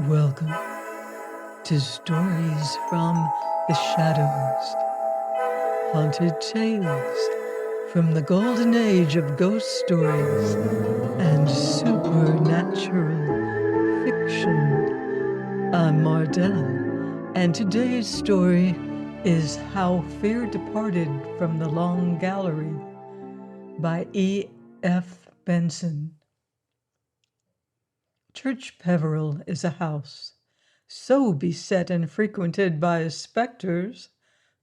Welcome to Stories from the Shadows, haunted tales from the golden age of ghost stories and supernatural fiction. I'm Mardell, and today's story is How Fear Departed from the Long Gallery by E.F. Benson. Church Peveril is a house so beset and frequented by spectres,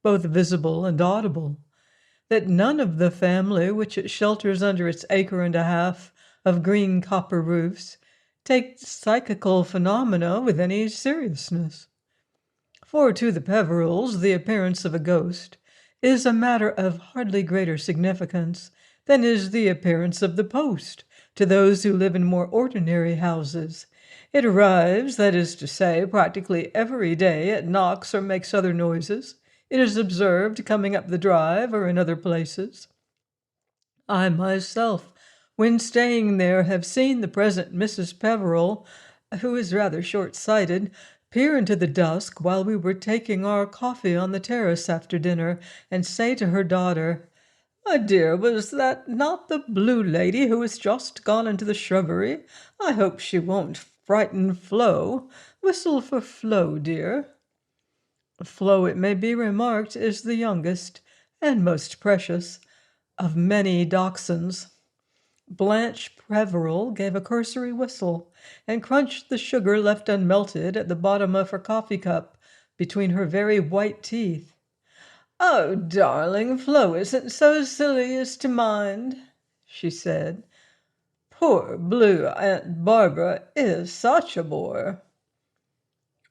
both visible and audible, that none of the family which it shelters under its acre and a half of green copper roofs take psychical phenomena with any seriousness. For to the Peverils the appearance of a ghost is a matter of hardly greater significance than is the appearance of the post to those who live in more ordinary houses. It arrives, that is to say, practically every day. It knocks or makes other noises. It is observed coming up the drive or in other places. I myself, when staying there, have seen the present Mrs. Peveril, who is rather short-sighted, peer into the dusk while we were taking our coffee on the terrace after dinner, and say to her daughter, "My dear, was that not the blue lady who has just gone into the shrubbery? I hope she won't frighten Flo. Whistle for Flo, dear." Flo, it may be remarked, is the youngest and most precious of many dachshunds. Blanche Peveril gave a cursory whistle and crunched the sugar left unmelted at the bottom of her coffee cup between her very white teeth. "Oh, darling, Flo isn't so silly as to mind," she said. "Poor blue Aunt Barbara is such a bore.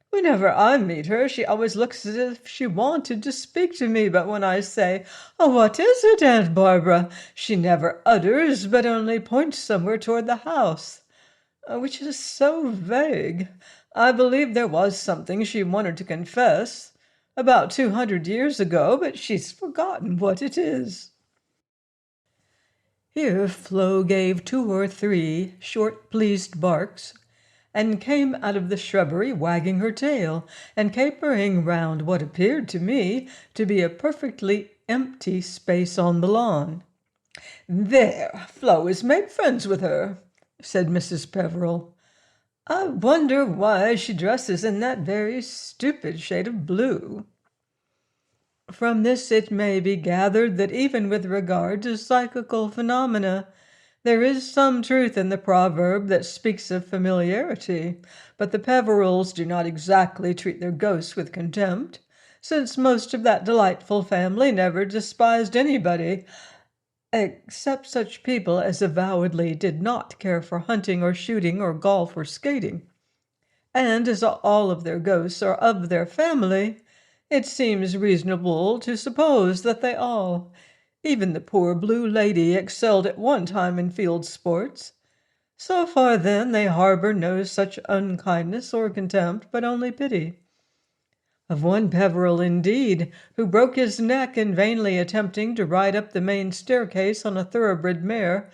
Whenever I meet her, she always looks as if she wanted to speak to me, but when I say, 'Oh, what is it, Aunt Barbara?' she never utters, but only points somewhere toward the house, which is so vague. I believe there was something she wanted to confess about 200 years ago, but she's forgotten what it is." Here Flo gave 2 or 3 short, pleased barks, and came out of the shrubbery wagging her tail and capering round what appeared to me to be a perfectly empty space on the lawn. "There, Flo has made friends with her," said Mrs. Peveril. "I wonder why she dresses in that very stupid shade of blue." From this it may be gathered that even with regard to psychical phenomena, there is some truth in the proverb that speaks of familiarity, but the Peverils do not exactly treat their ghosts with contempt, since most of that delightful family never despised anybody, except such people as avowedly did not care for hunting or shooting or golf or skating. And as all of their ghosts are of their family, it seems reasonable to suppose that they all, even the poor blue lady, excelled at one time in field sports. So far, then, they harbor no such unkindness or contempt, but only pity. Of one Peveril, indeed, who broke his neck in vainly attempting to ride up the main staircase on a thoroughbred mare,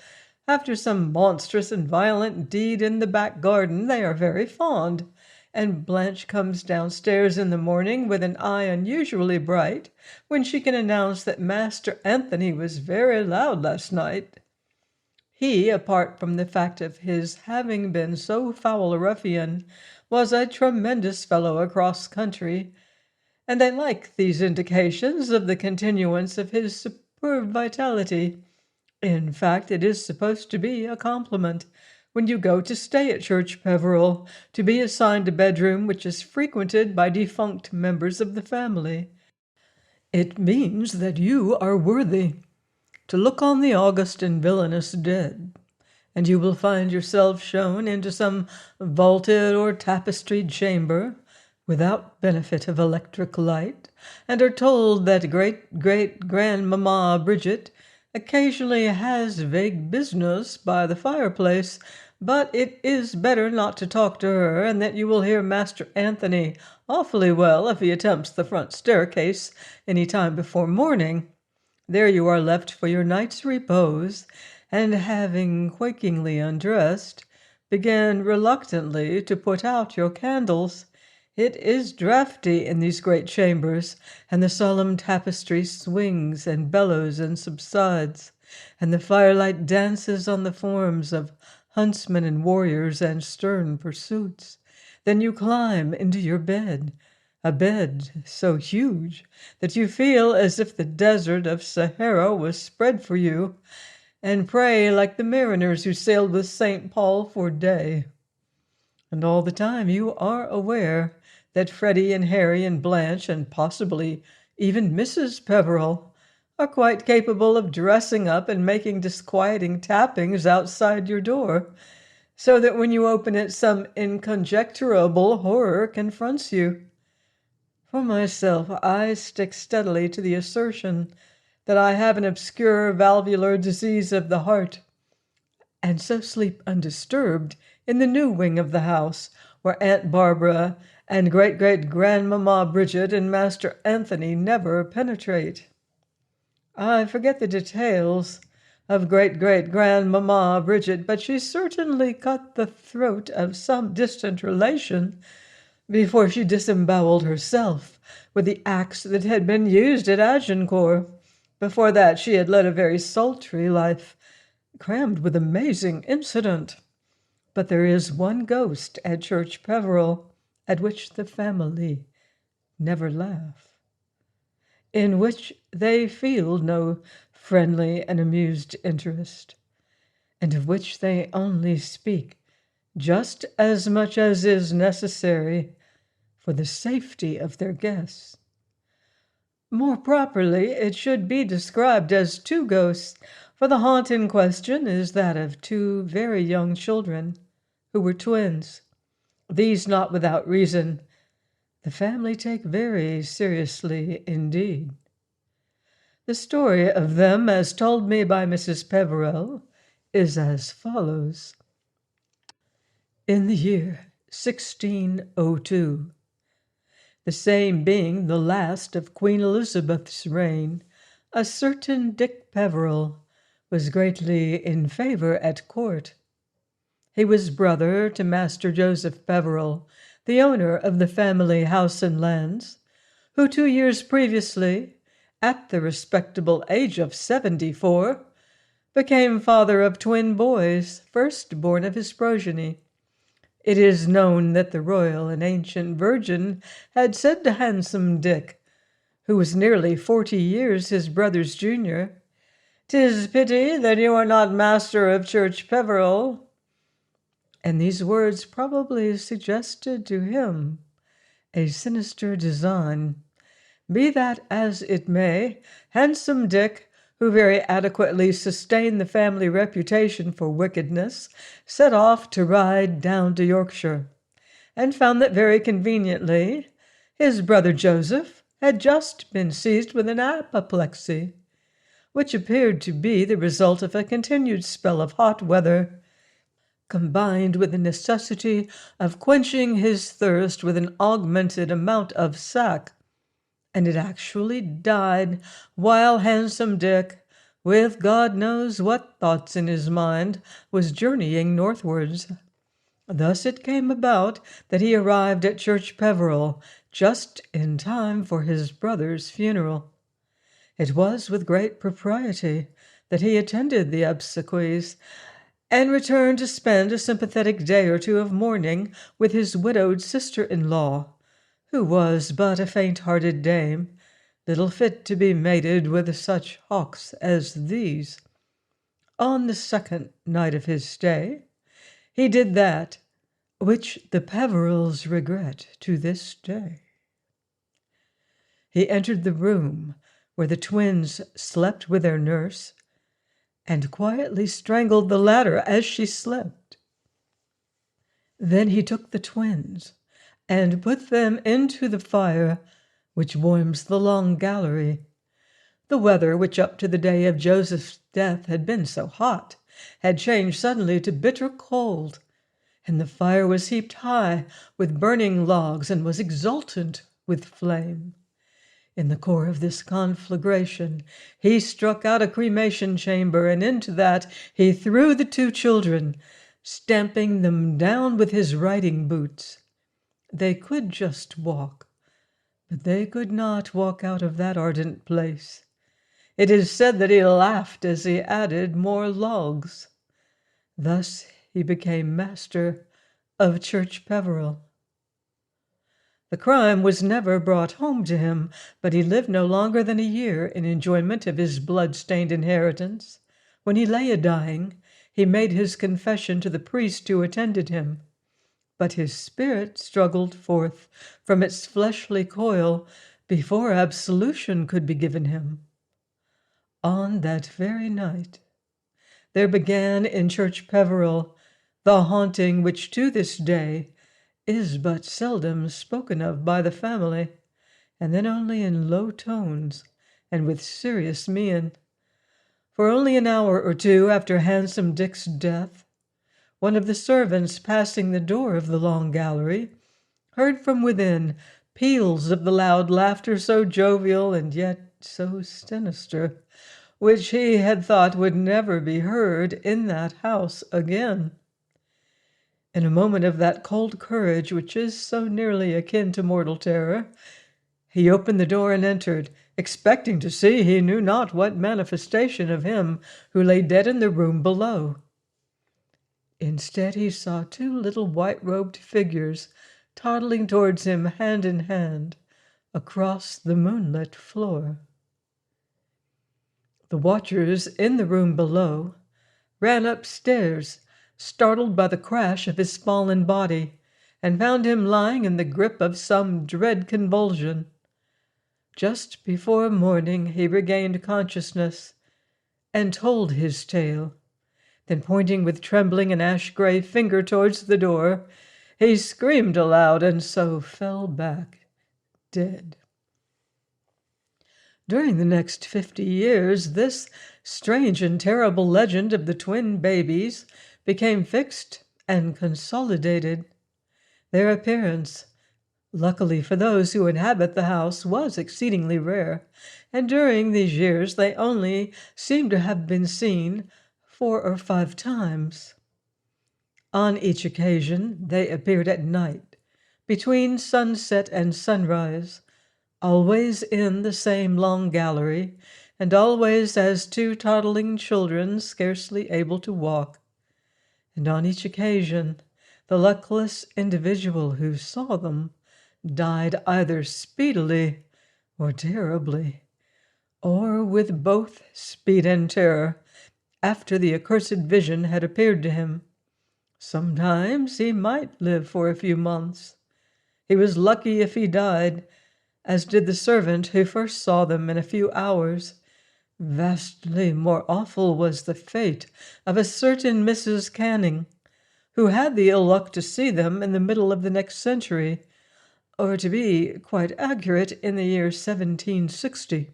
after some monstrous and violent deed in the back garden, they are very fond, and Blanche comes downstairs in the morning with an eye unusually bright when she can announce that Master Anthony was very loud last night. He, apart from the fact of his having been so foul a ruffian, was a tremendous fellow across country, and they like these indications of the continuance of his superb vitality. In fact, it is supposed to be a compliment, when you go to stay at Church Peveril, to be assigned a bedroom which is frequented by defunct members of the family. It means that you are worthy to look on the august and villainous dead, and you will find yourself shown into some vaulted or tapestried chamber, without benefit of electric light, and are told that great-great-grandmamma Bridget occasionally has vague business by the fireplace, but it is better not to talk to her, and that you will hear Master Anthony awfully well if he attempts the front staircase any time before morning. There you are left for your night's repose, and having quakingly undressed, began reluctantly to put out your candles. It is draughty in these great chambers, and the solemn tapestry swings and bellows and subsides, and the firelight dances on the forms of huntsmen and warriors and stern pursuits. Then you climb into your bed, a bed so huge that you feel as if the desert of Sahara was spread for you, and pray like the mariners who sailed with St. Paul for day. And all the time you are aware that Freddie and Harry and Blanche and possibly even Mrs. Peveril are quite capable of dressing up and making disquieting tappings outside your door, so that when you open it some inconjecturable horror confronts you. For myself, I stick steadily to the assertion that I have an obscure valvular disease of the heart, and so sleep undisturbed in the new wing of the house, where Aunt Barbara and great-great-grandmamma Bridget and Master Anthony never penetrate. I forget the details of great-great-grandmamma Bridget, but she certainly cut the throat of some distant relation before she disemboweled herself with the axe that had been used at Agincourt. Before that she had led a very sultry life, crammed with amazing incident. But there is one ghost at Church Peveril at which the family never laugh, in which they feel no friendly and amused interest, and of which they only speak just as much as is necessary for the safety of their guests. More properly, it should be described as two ghosts, for the haunt in question is that of two very young children who were twins. These not without reason the family take very seriously indeed. The story of them, as told me by Mrs. Peveril, is as follows. In the year 1602, the same being the last of Queen Elizabeth's reign, a certain Dick Peveril was greatly in favor at court. He was brother to Master Joseph Peveril, the owner of the family house and lands, who 2 years previously, at the respectable age of 74, became father of twin boys, firstborn of his progeny. It is known that the royal and ancient virgin had said to handsome Dick, who was nearly 40 years his brother's junior, "'Tis pity that you are not master of Church Peveril." And these words probably suggested to him a sinister design. Be that as it may, handsome Dick, who very adequately sustained the family reputation for wickedness, set off to ride down to Yorkshire, and found that very conveniently his brother Joseph had just been seized with an apoplexy, which appeared to be the result of a continued spell of hot weather, combined with the necessity of quenching his thirst with an augmented amount of sack. And it actually died while handsome Dick, with God knows what thoughts in his mind, was journeying northwards. Thus it came about that he arrived at Church Peveril just in time for his brother's funeral. It was with great propriety that he attended the obsequies, and returned to spend a sympathetic day or two of mourning with his widowed sister-in-law, who was but a faint-hearted dame, little fit to be mated with such hawks as these. On the second night of his stay, he did that which the Peverils regret to this day. He entered the room where the twins slept with their nurse, and quietly strangled the latter as she slept. Then he took the twins and put them into the fire which warms the long gallery. The weather, which up to the day of Joseph's death had been so hot, had changed suddenly to bitter cold, and the fire was heaped high with burning logs and was exultant with flame. In the core of this conflagration he struck out a cremation chamber, and into that he threw the two children, stamping them down with his riding boots. They could just walk, but they could not walk out of that ardent place. It is said that he laughed as he added more logs. Thus he became master of Church Peveril. The crime was never brought home to him, but he lived no longer than a year in enjoyment of his blood-stained inheritance. When he lay a-dying, he made his confession to the priest who attended him. But his spirit struggled forth from its fleshly coil before absolution could be given him. On that very night, there began in Church Peveril the haunting which to this day is but seldom spoken of by the family, and then only in low tones and with serious mien. For only an hour or two after Handsome Dick's death, one of the servants passing the door of the long gallery heard from within peals of the loud laughter so jovial and yet so sinister, which he had thought would never be heard in that house again. In a moment of that cold courage which is so nearly akin to mortal terror, he opened the door and entered, expecting to see he knew not what manifestation of him who lay dead in the room below. Instead, he saw two little white-robed figures toddling towards him hand in hand across the moonlit floor. The watchers in the room below ran upstairs, startled by the crash of his fallen body, and found him lying in the grip of some dread convulsion. Just before morning he regained consciousness and told his tale. Then, pointing with trembling and ash-gray finger towards the door, he screamed aloud and so fell back dead. During the next 50 years, this strange and terrible legend of the twin babies became fixed and consolidated. Their appearance, luckily for those who inhabit the house, was exceedingly rare, and during these years they only seem to have been seen 4 or 5 times. On each occasion they appeared at night, between sunset and sunrise, always in the same long gallery, and always as 2 toddling children scarcely able to walk. And on each occasion the luckless individual who saw them died either speedily or terribly, or with both speed and terror, after the accursed vision had appeared to him. Sometimes he might live for a few months. He was lucky if he died, as did the servant who first saw them in a few hours. Vastly more awful was the fate of a certain Mrs. Canning, who had the ill luck to see them in the middle of the next century, or to be quite accurate, in the year 1760.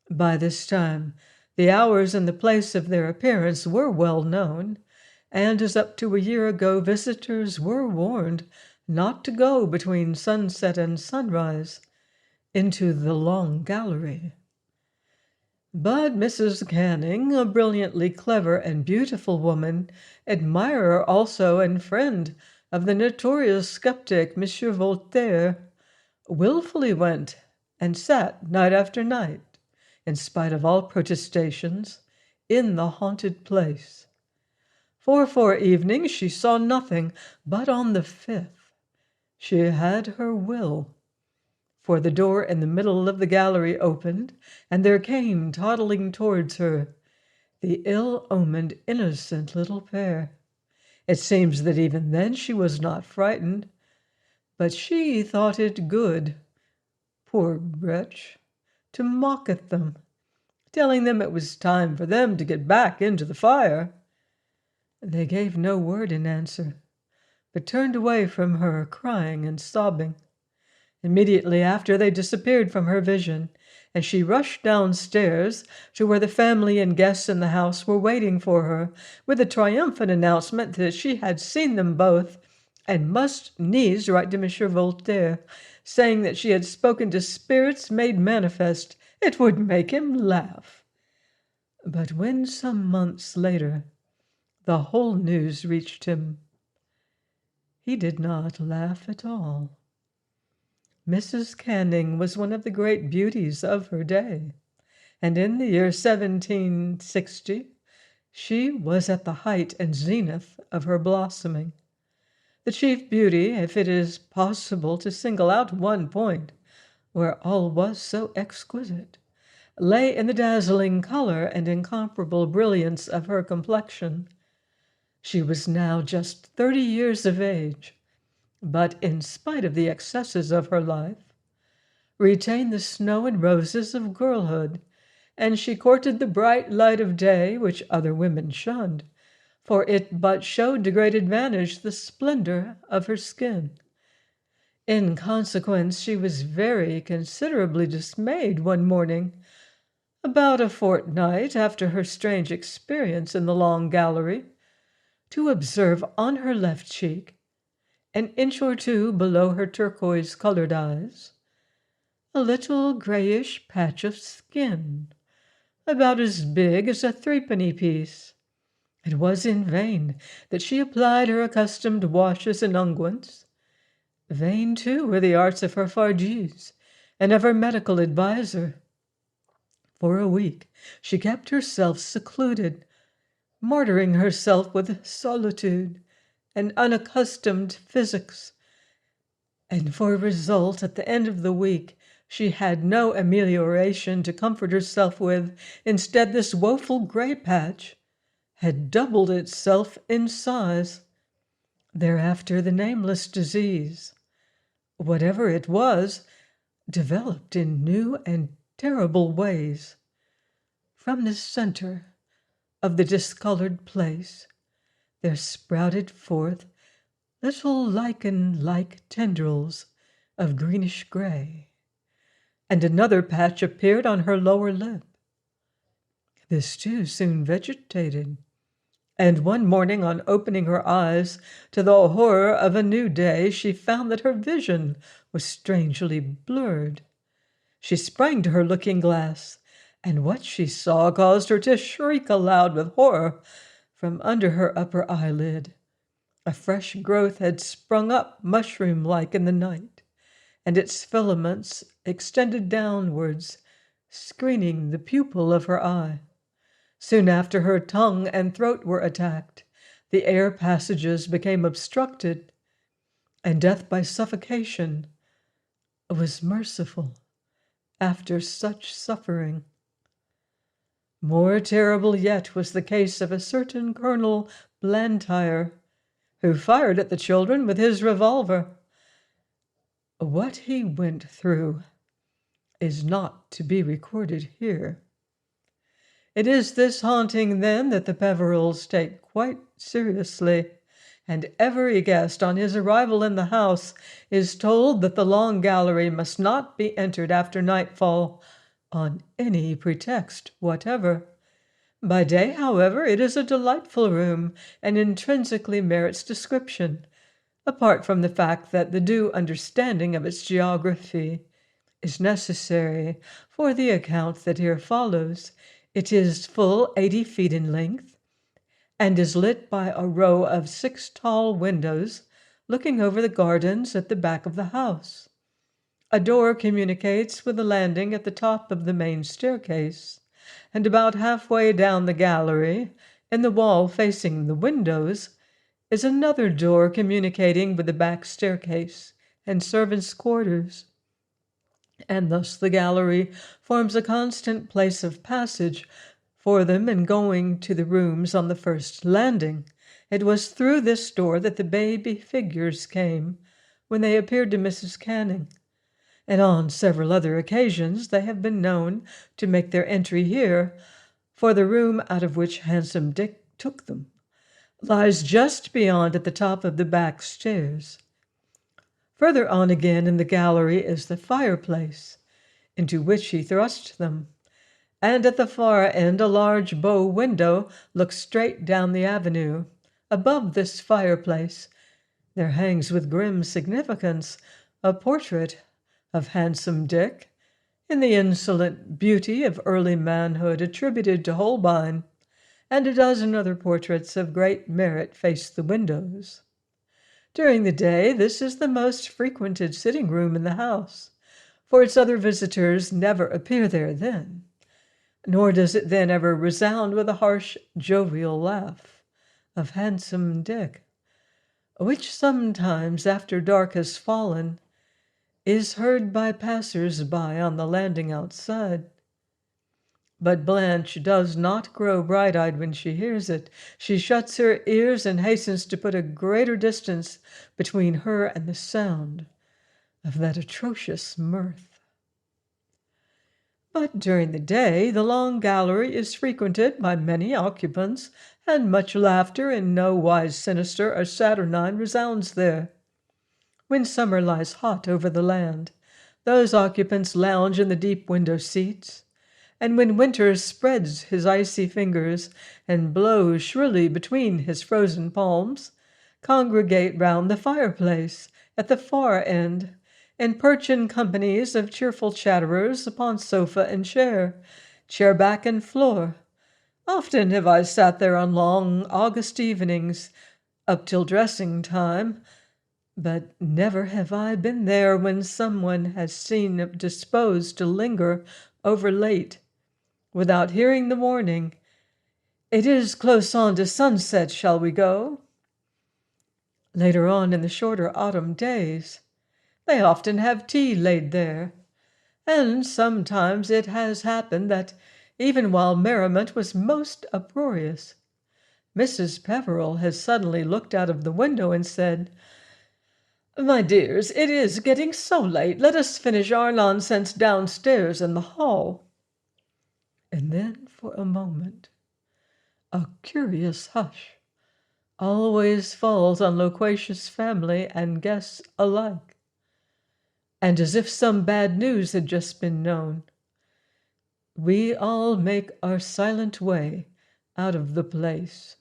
By this time, the hours and the place of their appearance were well known, and as up to a year ago visitors were warned not to go between sunset and sunrise into the long gallery. But Mrs. Canning, a brilliantly clever and beautiful woman, admirer also and friend of the notorious skeptic Monsieur Voltaire, willfully went and sat night after night, in spite of all protestations, in the haunted place. For 4 evenings she saw nothing, but on the 5th she had her will. For the door in the middle of the gallery opened, and there came toddling towards her the ill-omened, innocent little pair. It seems that even then she was not frightened, but she thought it good, poor wretch, to mock at them, telling them it was time for them to get back into the fire. They gave no word in answer, but turned away from her, crying and sobbing. Immediately after, they disappeared from her vision, and she rushed downstairs to where the family and guests in the house were waiting for her, with the triumphant announcement that she had seen them both, and must needs write to Monsieur Voltaire, saying that she had spoken to spirits made manifest. It would make him laugh. But when some months later the whole news reached him. He did not laugh at all. Mrs. Canning was one of the great beauties of her day, and in the year 1760 she was at the height and zenith of her blossoming. The chief beauty, if it is possible to single out one point where all was so exquisite, lay in the dazzling color and incomparable brilliance of her complexion. She was now just 30 years of age, but in spite of the excesses of her life, retained the snow and roses of girlhood, and she courted the bright light of day which other women shunned, for it but showed to great advantage the splendor of her skin. In consequence, she was very considerably dismayed one morning, about a fortnight after her strange experience in the long gallery, to observe on her left cheek, an inch or two below her turquoise-colored eyes, a little grayish patch of skin, about as big as a threepenny piece. It was in vain that she applied her accustomed washes and unguents. Vain, too, were the arts of her Fargese and of her medical adviser. For a week she kept herself secluded, martyring herself with solitude and unaccustomed physics, and for a result, at the end of the week, she had no amelioration to comfort herself with. Instead, this woeful gray patch had doubled itself in size. Thereafter, the nameless disease, whatever it was, developed in new and terrible ways. From the center of the discolored place, there sprouted forth little lichen-like tendrils of greenish gray, and another patch appeared on her lower lip. This too soon vegetated, and one morning, on opening her eyes to the horror of a new day, she found that her vision was strangely blurred. She sprang to her looking-glass, and what she saw caused her to shriek aloud with horror. From under her upper eyelid, a fresh growth had sprung up mushroom-like in the night, and its filaments extended downwards, screening the pupil of her eye. Soon after, her tongue and throat were attacked, the air passages became obstructed, and death by suffocation was merciful after such suffering. More terrible yet was the case of a certain Colonel Blantyre, who fired at the children with his revolver. What he went through is not to be recorded here. It is this haunting, then, that the Peverills take quite seriously, and every guest on his arrival in the house is told that the long gallery must not be entered after nightfall on any pretext whatever. By day, however, it is a delightful room and intrinsically merits description, apart from the fact that the due understanding of its geography is necessary for the account that here follows. It is full 80 feet in length, and is lit by a row of 6 tall windows looking over the gardens at the back of the house. A door communicates with the landing at the top of the main staircase, and about halfway down the gallery, in the wall facing the windows, is another door communicating with the back staircase and servants' quarters. And thus the gallery forms a constant place of passage for them in going to the rooms on the first landing. It was through this door that the baby figures came when they appeared to Mrs. Canning, and on several other occasions they have been known to make their entry here, for the room out of which Handsome Dick took them lies just beyond at the top of the back stairs. Further on again in the gallery is the fireplace, into which he thrust them, and at the far end a large bow window looks straight down the avenue. Above this fireplace there hangs with grim significance a portrait of Handsome Dick, in the insolent beauty of early manhood attributed to Holbein, and a dozen other portraits of great merit face the windows. During the day, this is the most frequented sitting room in the house, for its other visitors never appear there then, nor does it then ever resound with a harsh, jovial laugh of handsome Dick, which sometimes, after dark has fallen, is heard by passers-by on the landing outside. But Blanche does not grow bright-eyed when she hears it. She shuts her ears and hastens to put a greater distance between her and the sound of that atrocious mirth. But during the day the long gallery is frequented by many occupants, and much laughter, in no wise sinister or saturnine, resounds there. When summer lies hot over the land, those occupants lounge in the deep window seats, and when winter spreads his icy fingers and blows shrilly between his frozen palms, congregate round the fireplace at the far end, and perch in companies of cheerful chatterers upon sofa and chair back and floor. Often have I sat there on long August evenings, up till dressing time, but never have I been there when someone has seemed disposed to linger over late, without hearing the warning, "It is close on to sunset, shall we go?" Later on in the shorter autumn days, they often have tea laid there, and sometimes it has happened that, even while merriment was most uproarious, Mrs. Peveril has suddenly looked out of the window and said, "My dears, it is getting so late. Let us finish our nonsense downstairs in the hall." And then, for a moment, a curious hush always falls on loquacious family and guests alike, and as if some bad news had just been known, we all make our silent way out of the place.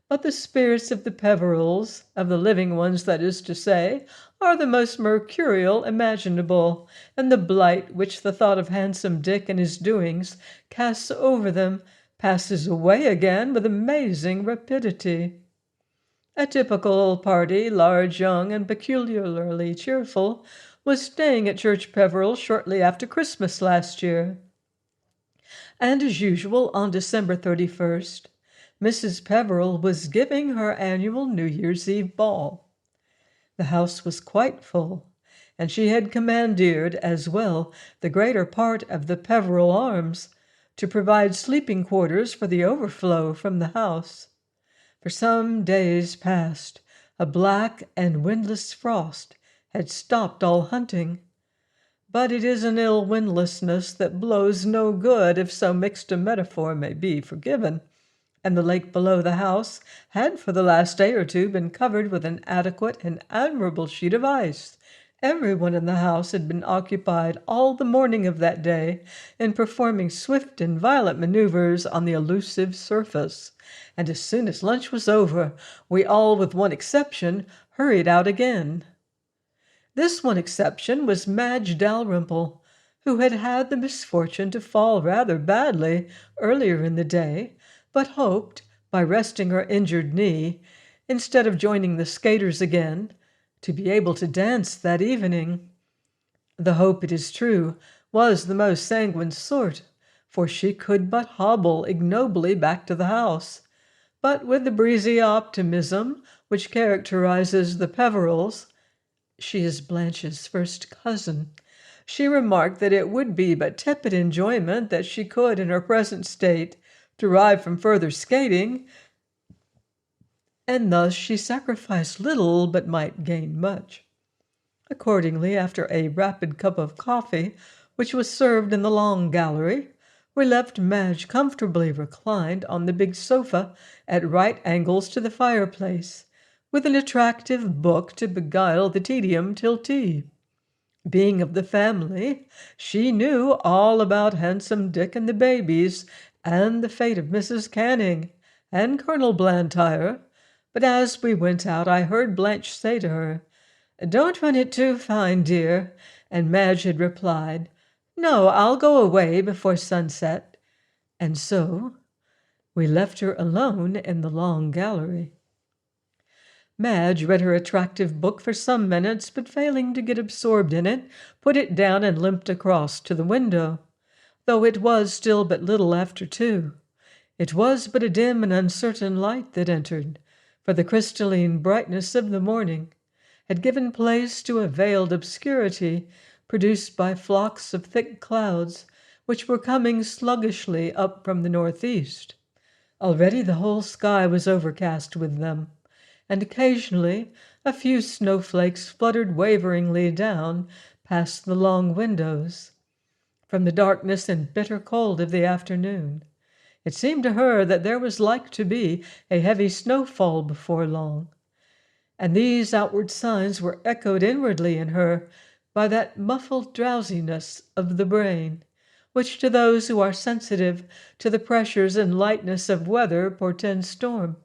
But the spirits of the Peverils, of the living ones, that is to say, are the most mercurial imaginable, and the blight which the thought of handsome Dick and his doings casts over them passes away again with amazing rapidity. A typical party, large, young, and peculiarly cheerful, was staying at Church Peveril shortly after Christmas last year, and as usual on December 31st, Mrs. Peveril was giving her annual New Year's Eve ball. The house was quite full, and she had commandeered as well the greater part of the Peveril Arms to provide sleeping quarters for the overflow from the house. For some days past, a black and windless frost had stopped all hunting, but it is an ill windlessness that blows no good, if so mixed a metaphor may be forgiven, and the lake below the house had for the last day or two been covered with an adequate and admirable sheet of ice. Everyone in the house had been occupied all the morning of that day in performing swift and violent maneuvers on the elusive surface, and as soon as lunch was over, we all, with one exception, hurried out again. This one exception was Madge Dalrymple, who had had the misfortune to fall rather badly earlier in the day, but hoped, by resting her injured knee, instead of joining the skaters again, to be able to dance that evening. The hope, it is true, was the most sanguine sort, for she could but hobble ignobly back to the house, but with the breezy optimism which characterizes the Peverils, she is Blanche's first cousin, she remarked that it would be but tepid enjoyment that she could, in her present state, derive from further skating, and thus she sacrificed little but might gain much. Accordingly, after a rapid cup of coffee, which was served in the long gallery, we left Madge comfortably reclined on the big sofa at right angles to the fireplace, with an attractive book to beguile the tedium till tea. Being of the family, she knew all about handsome Dick and the babies, and the fate of Mrs. Canning and Colonel Blantyre, but as we went out I heard Blanche say to her, "Don't run it too fine, dear," and Madge had replied, "No, I'll go away before sunset." And so We left her alone in the long gallery. Madge read her attractive book for some minutes, but failing to get absorbed in it, put it down and limped across to the window, though it was still but little after 2. It was but a dim and uncertain light that entered, for the crystalline brightness of the morning had given place to a veiled obscurity produced by flocks of thick clouds which were coming sluggishly up from the northeast. Already the whole sky was overcast with them, and occasionally a few snowflakes fluttered waveringly down past the long windows. From the darkness and bitter cold of the afternoon, it seemed to her that there was like to be a heavy snowfall before long, and these outward signs were echoed inwardly in her by that muffled drowsiness of the brain, which to those who are sensitive to the pressures and lightness of weather portends storm.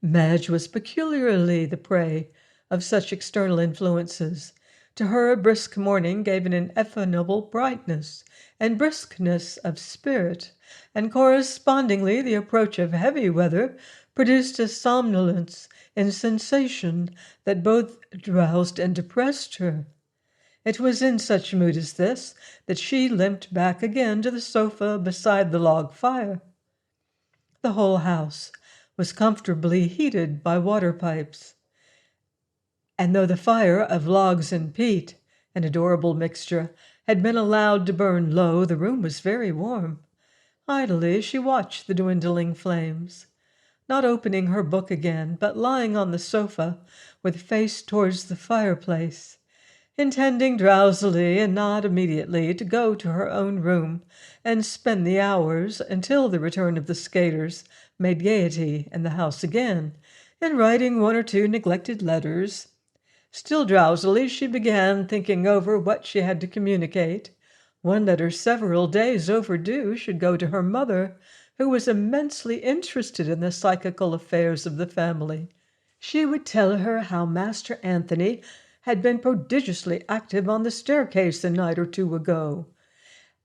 Madge was peculiarly the prey of such external influences. To her, a brisk morning gave an ineffable brightness and briskness of spirit, and correspondingly the approach of heavy weather produced a somnolence and sensation that both drowsed and depressed her. It was in such mood as this that she limped back again to the sofa beside the log fire. The whole house was comfortably heated by water pipes, and though the fire of logs and peat, an adorable mixture, had been allowed to burn low, the room was very warm. Idly she watched the dwindling flames, not opening her book again, but lying on the sofa with face towards the fireplace, intending drowsily and not immediately to go to her own room and spend the hours until the return of the skaters made gaiety in the house again, in writing 1 or 2 neglected letters. Still drowsily, she began thinking over what she had to communicate. One letter several days overdue should go to her mother, who was immensely interested in the psychical affairs of the family. She would tell her how Master Anthony had been prodigiously active on the staircase a night or 2 ago,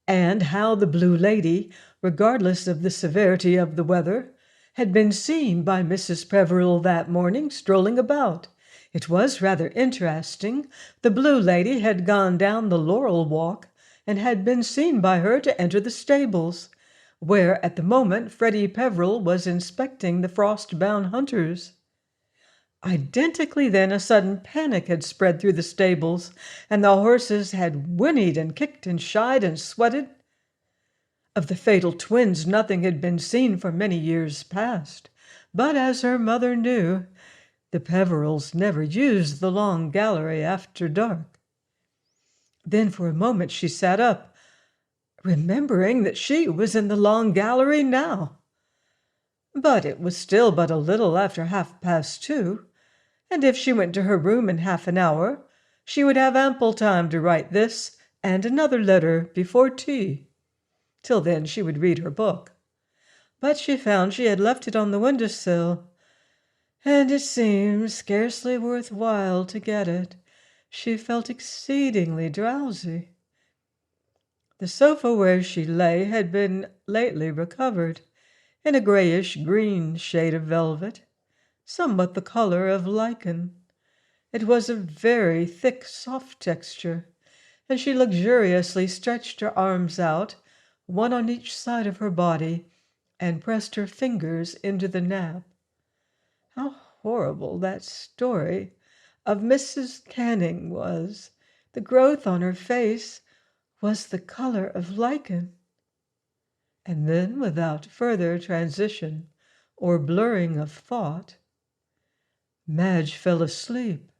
and how the Blue Lady, regardless of the severity of the weather, had been seen by Mrs. Peveril that morning strolling about. It was rather interesting. The Blue Lady had gone down the Laurel Walk and had been seen by her to enter the stables, where at the moment Freddie Peveril was inspecting the frost-bound hunters. Identically then a sudden panic had spread through the stables, and the horses had whinnied and kicked and shied and sweated. Of the fatal twins nothing had been seen for many years past, but as her mother knew, the Peverils never used the long gallery after dark. Then for a moment she sat up, remembering that she was in the long gallery now. But it was still but a little after 2:30, and if she went to her room in half an hour, she would have ample time to write this and another letter before tea. Till then she would read her book. But she found she had left it on the window-sill, and it seemed scarcely worth while to get it. She felt exceedingly drowsy. The sofa where she lay had been lately recovered, in a grayish-green shade of velvet, somewhat the color of lichen. It was a very thick, soft texture, and she luxuriously stretched her arms out, one on each side of her body, and pressed her fingers into the nap. How horrible that story of Mrs. Canning was! The growth on her face was the color of lichen. And then, without further transition or blurring of thought, Madge fell asleep.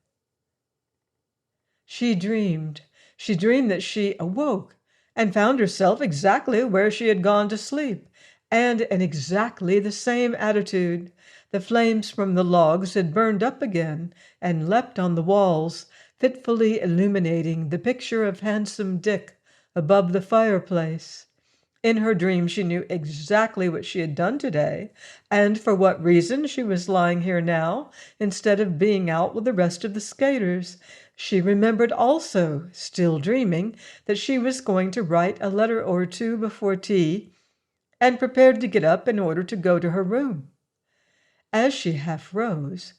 She dreamed that she awoke and found herself exactly where she had gone to sleep, and in exactly the same attitude. The flames from the logs had burned up again and leapt on the walls, fitfully illuminating the picture of handsome Dick above the fireplace. In her dream she knew exactly what she had done today, and for what reason she was lying here now, instead of being out with the rest of the skaters. She remembered also, still dreaming, that she was going to write a letter or 2 before tea, and prepared to get up in order to go to her room. As she half rose,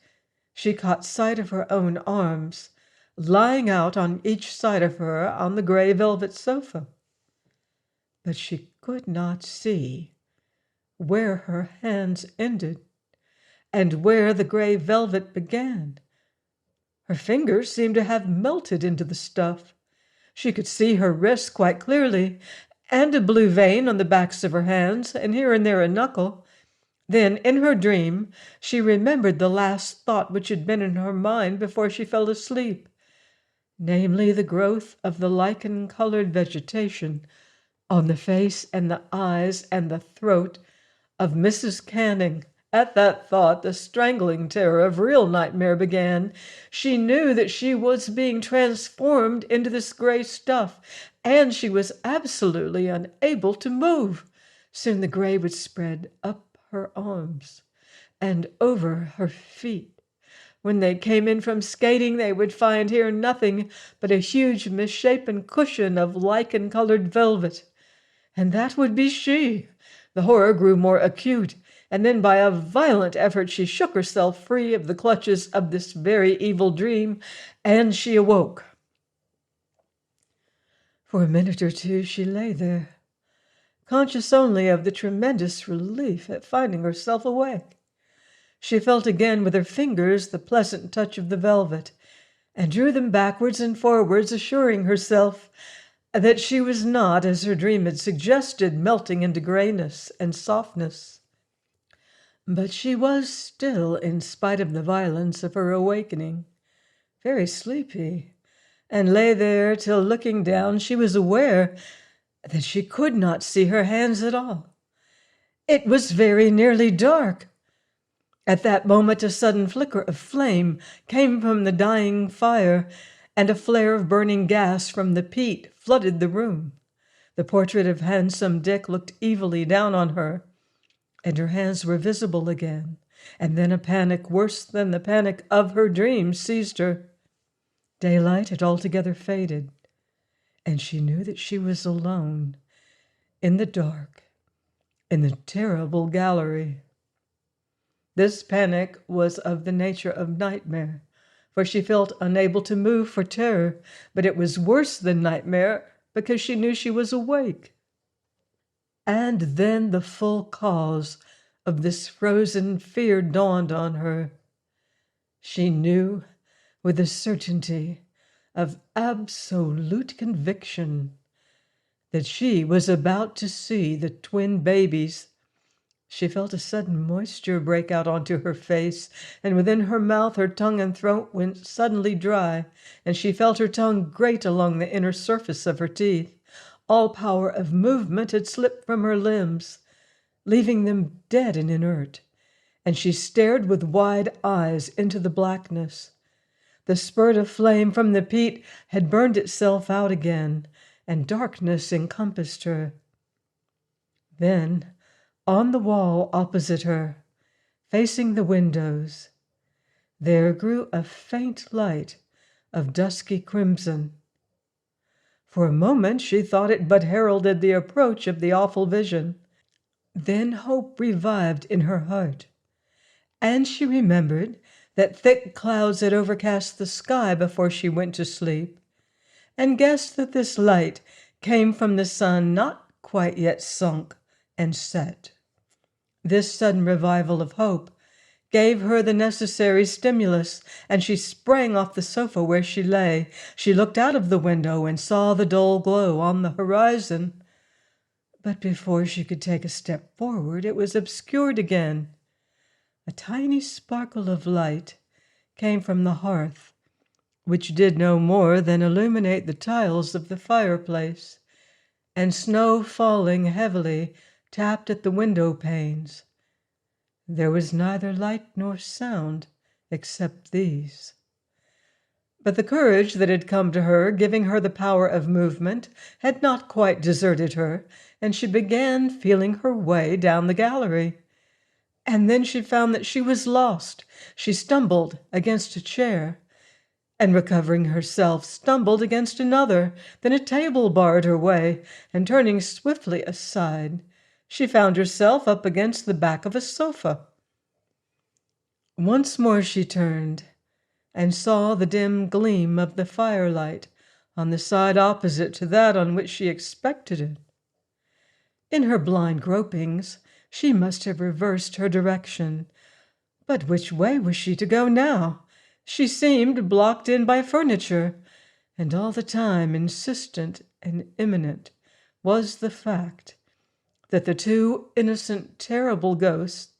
she caught sight of her own arms, lying out on each side of her on the gray velvet sofa. But she could not see where her hands ended and where the gray velvet began. Her fingers seemed to have melted into the stuff. She could see her wrists quite clearly, and a blue vein on the backs of her hands, and here and there a knuckle. Then, in her dream, she remembered the last thought which had been in her mind before she fell asleep, namely the growth of the lichen-colored vegetation on the face and the eyes and the throat of Mrs. Canning. At that thought, the strangling terror of real nightmare began. She knew that she was being transformed into this gray stuff, and she was absolutely unable to move. Soon the gray would spread up her arms and over her feet. When they came in from skating, they would find here nothing but a huge misshapen cushion of lichen-colored velvet. And that would be she. The horror grew more acute, and then by a violent effort she shook herself free of the clutches of this very evil dream, and she awoke. For a minute or two she lay there, conscious only of the tremendous relief at finding herself awake. She felt again with her fingers the pleasant touch of the velvet, and drew them backwards and forwards, assuring herself that she was not, as her dream had suggested, melting into grayness and softness. But she was still, in spite of the violence of her awakening, very sleepy, and lay there till, looking down, she was aware that she could not see her hands at all. It was very nearly dark. At that moment a sudden flicker of flame came from the dying fire, and a flare of burning gas from the peat flooded the room. The portrait of handsome Dick looked evilly down on her, and her hands were visible again. And then a panic worse than the panic of her dreams seized her. Daylight had altogether faded, and she knew that she was alone, in the dark, in the terrible gallery. This panic was of the nature of nightmare, for she felt unable to move for terror, but it was worse than nightmare because she knew she was awake. And then the full cause of this frozen fear dawned on her. She knew with a certainty of absolute conviction that she was about to see the twin babies. She felt a sudden moisture break out onto her face, and within her mouth her tongue and throat went suddenly dry, and she felt her tongue grate along the inner surface of her teeth. All power of movement had slipped from her limbs, leaving them dead and inert, and she stared with wide eyes into the blackness. The spurt of flame from the peat had burned itself out again, and darkness encompassed her. Then, on the wall opposite her, facing the windows, there grew a faint light of dusky crimson. For a moment she thought it but heralded the approach of the awful vision. Then hope revived in her heart, and she remembered that thick clouds had overcast the sky before she went to sleep, and guessed that this light came from the sun not quite yet sunk and set. This sudden revival of hope gave her the necessary stimulus, and she sprang off the sofa where she lay. She looked out of the window and saw the dull glow on the horizon. But before she could take a step forward, it was obscured again. A tiny sparkle of light came from the hearth, which did no more than illuminate the tiles of the fireplace, and snow falling heavily tapped at the window panes. There was neither light nor sound except these. But the courage that had come to her, giving her the power of movement, had not quite deserted her, and she began feeling her way down the gallery. And then she found that she was lost. She stumbled against a chair, and recovering herself, stumbled against another. Then a table barred her way, and turning swiftly aside, she found herself up against the back of a sofa. Once more she turned and saw the dim gleam of the firelight on the side opposite to that on which she expected it. In her blind gropings, she must have reversed her direction. But which way was she to go now? She seemed blocked in by furniture, and all the time insistent and imminent was the fact that the two innocent, terrible ghosts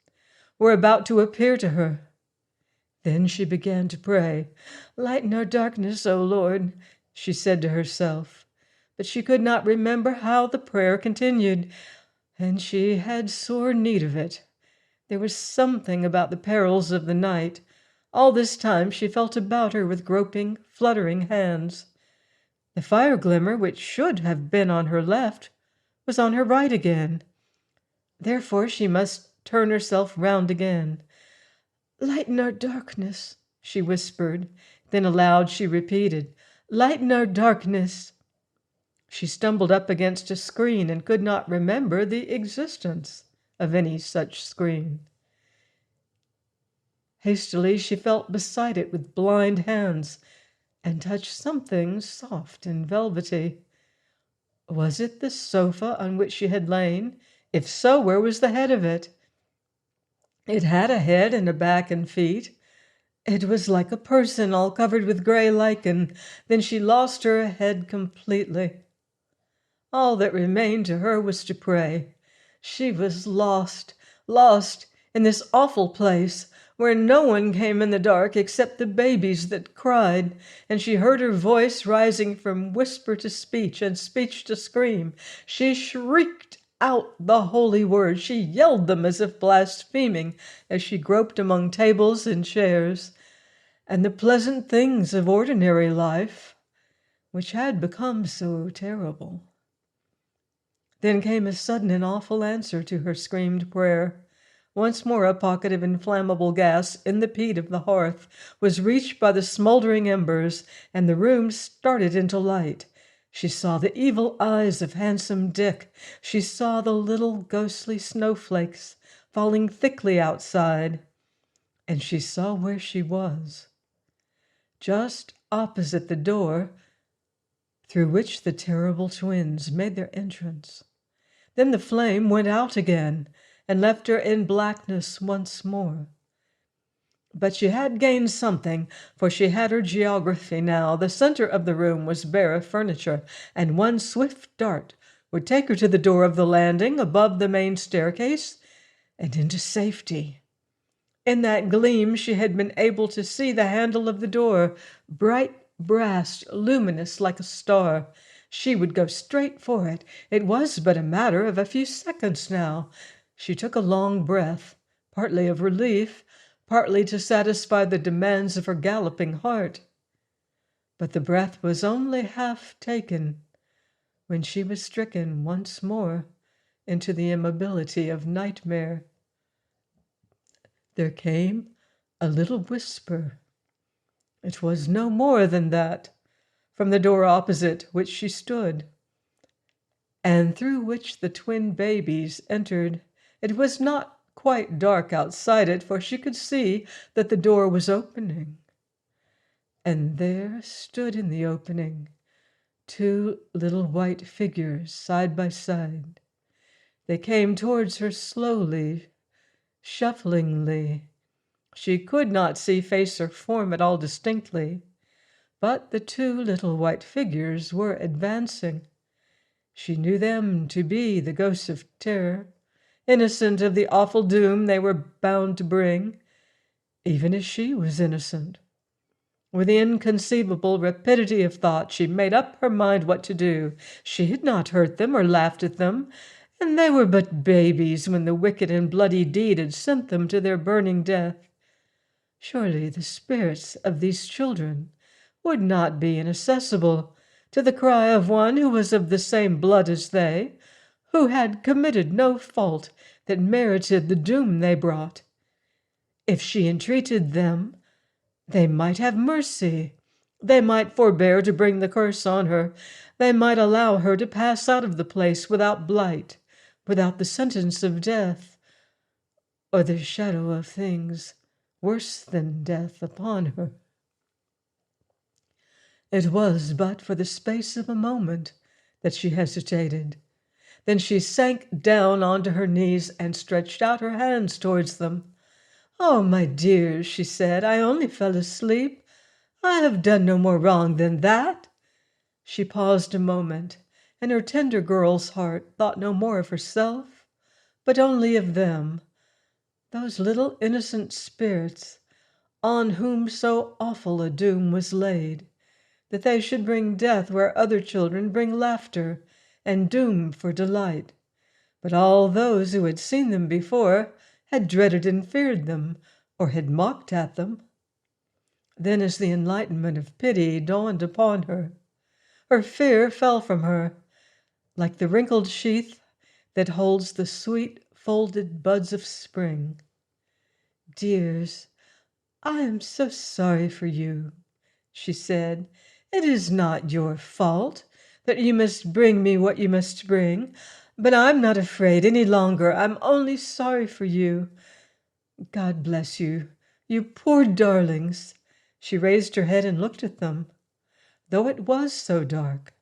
were about to appear to her. Then she began to pray. "Lighten our darkness, O Lord," she said to herself. But she could not remember how the prayer continued, and she had sore need of it. There was something about the perils of the night. All this time she felt about her with groping, fluttering hands. The fire glimmer, which should have been on her left, was on her right again. Therefore she must turn herself round again. "Lighten our darkness," she whispered. Then aloud she repeated, "Lighten our darkness." She stumbled up against a screen and could not remember the existence of any such screen. Hastily she felt beside it with blind hands and touched something soft and velvety. Was it the sofa on which she had lain? If so, where was the head of it? It had a head and a back and feet. It was like a person all covered with gray lichen. Then she lost her head completely. All that remained to her was to pray. She was lost, lost in this awful place where no one came in the dark except the babies that cried, and she heard her voice rising from whisper to speech and speech to scream. She shrieked out the holy words. She yelled them as if blaspheming as she groped among tables and chairs and the pleasant things of ordinary life, which had become so terrible. Then came a sudden and awful answer to her screamed prayer. Once more a pocket of inflammable gas in the peat of the hearth was reached by the smoldering embers, and the room started into light. She saw the evil eyes of handsome Dick. She saw the little ghostly snowflakes falling thickly outside. And she saw where she was, just opposite the door through which the terrible twins made their entrance. Then the flame went out again and left her in blackness once more. But she had gained something, for she had her geography now. The center of the room was bare of furniture, and one swift dart would take her to the door of the landing above the main staircase and into safety. In that gleam she had been able to see the handle of the door, bright brass, luminous like a star. She would go straight for it. It was but a matter of a few seconds now. She took a long breath, partly of relief, partly to satisfy the demands of her galloping heart. But the breath was only half taken when she was stricken once more into the immobility of nightmare. There came a little whisper. It was no more than that, from the door opposite which she stood, and through which the twin babies entered. It was not quite dark outside it, for she could see that the door was opening. And there stood in the opening two little white figures side by side. They came towards her slowly, shufflingly. She could not see face or form at all distinctly, but the two little white figures were advancing. She knew them to be the ghosts of terror, innocent of the awful doom they were bound to bring, even as she was innocent. With inconceivable rapidity of thought, she made up her mind what to do. She had not hurt them or laughed at them, and they were but babies when the wicked and bloody deed had sent them to their burning death. Surely the spirits of these children would not be inaccessible to the cry of one who was of the same blood as they, who had committed no fault that merited the doom they brought. If she entreated them, they might have mercy. They might forbear to bring the curse on her. They might allow her to pass out of the place without blight, without the sentence of death, or the shadow of things worse than death upon her. It was but for the space of a moment that she hesitated. Then she sank down onto her knees and stretched out her hands towards them. "Oh, my dears," she said, "I only fell asleep. I have done no more wrong than that." She paused a moment, and her tender girl's heart thought no more of herself, but only of them, those little innocent spirits on whom so awful a doom was laid, that they should bring death where other children bring laughter, and doom for delight. But all those who had seen them before had dreaded and feared them, or had mocked at them. Then, as the enlightenment of pity dawned upon her, her fear fell from her, like the wrinkled sheath that holds the sweet folded buds of spring. "Dears, I am so sorry for you," she said. "It is not your fault that you must bring me what you must bring, but I'm not afraid any longer. I'm only sorry for you. God bless you, you poor darlings." She raised her head and looked at them. Though it was so dark,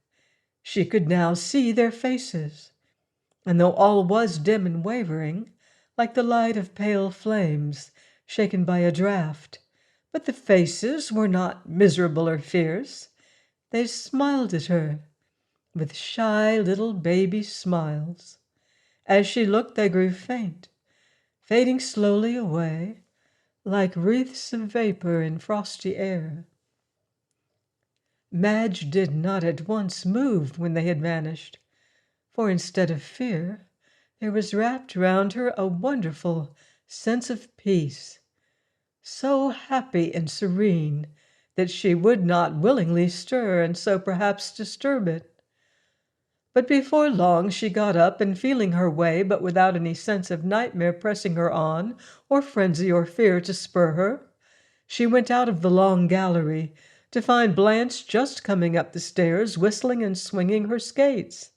she could now see their faces, and though all was dim and wavering, like the light of pale flames shaken by a draught, but the faces were not miserable or fierce. They smiled at her with shy little baby smiles. As she looked, they grew faint, fading slowly away, like wreaths of vapor in frosty air. Madge did not at once move when they had vanished, for instead of fear, there was wrapped round her a wonderful sense of peace, so happy and serene that she would not willingly stir, and so perhaps disturb it. But before long she got up, and feeling her way, but without any sense of nightmare pressing her on, or frenzy or fear to spur her, she went out of the long gallery, to find Blanche just coming up the stairs, whistling and swinging her skates.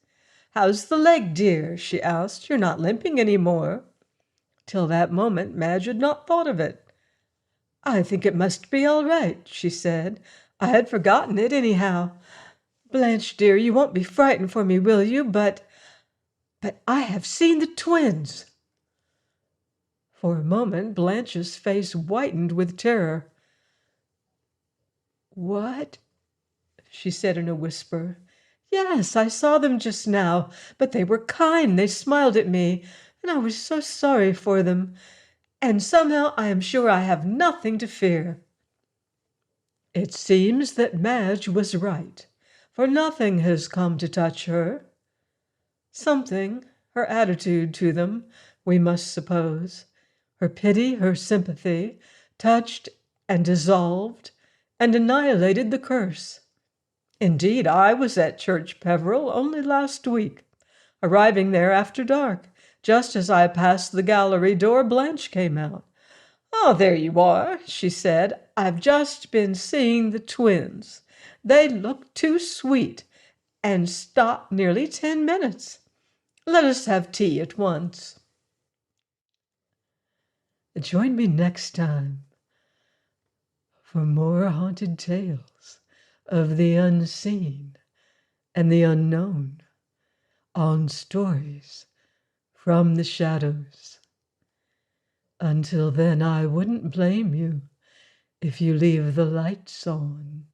"How's the leg, dear?" she asked. "You're not limping any more." Till that moment Madge had not thought of it. "I think it must be all right," she said. "I had forgotten it, anyhow. Blanche, dear, you won't be frightened for me, will you? But I have seen the twins." For a moment Blanche's face whitened with terror. "What?" she said in a whisper. "Yes, I saw them just now, but they were kind. They smiled at me, and I was so sorry for them. And somehow I am sure I have nothing to fear." It seems that Madge was right, for nothing has come to touch her. Something, her attitude to them, we must suppose, her pity, her sympathy, touched and dissolved and annihilated the curse. Indeed, I was at Church Peveril only last week. Arriving there after dark, just as I passed the gallery door, Blanche came out. "Oh, there you are," she said. "I've just been seeing the twins. They look too sweet, and stopped nearly 10 minutes. Let us have tea at once." Join me next time for more haunted tales of the unseen and the unknown on Stories from the Shadows. Until then, I wouldn't blame you if you leave the lights on.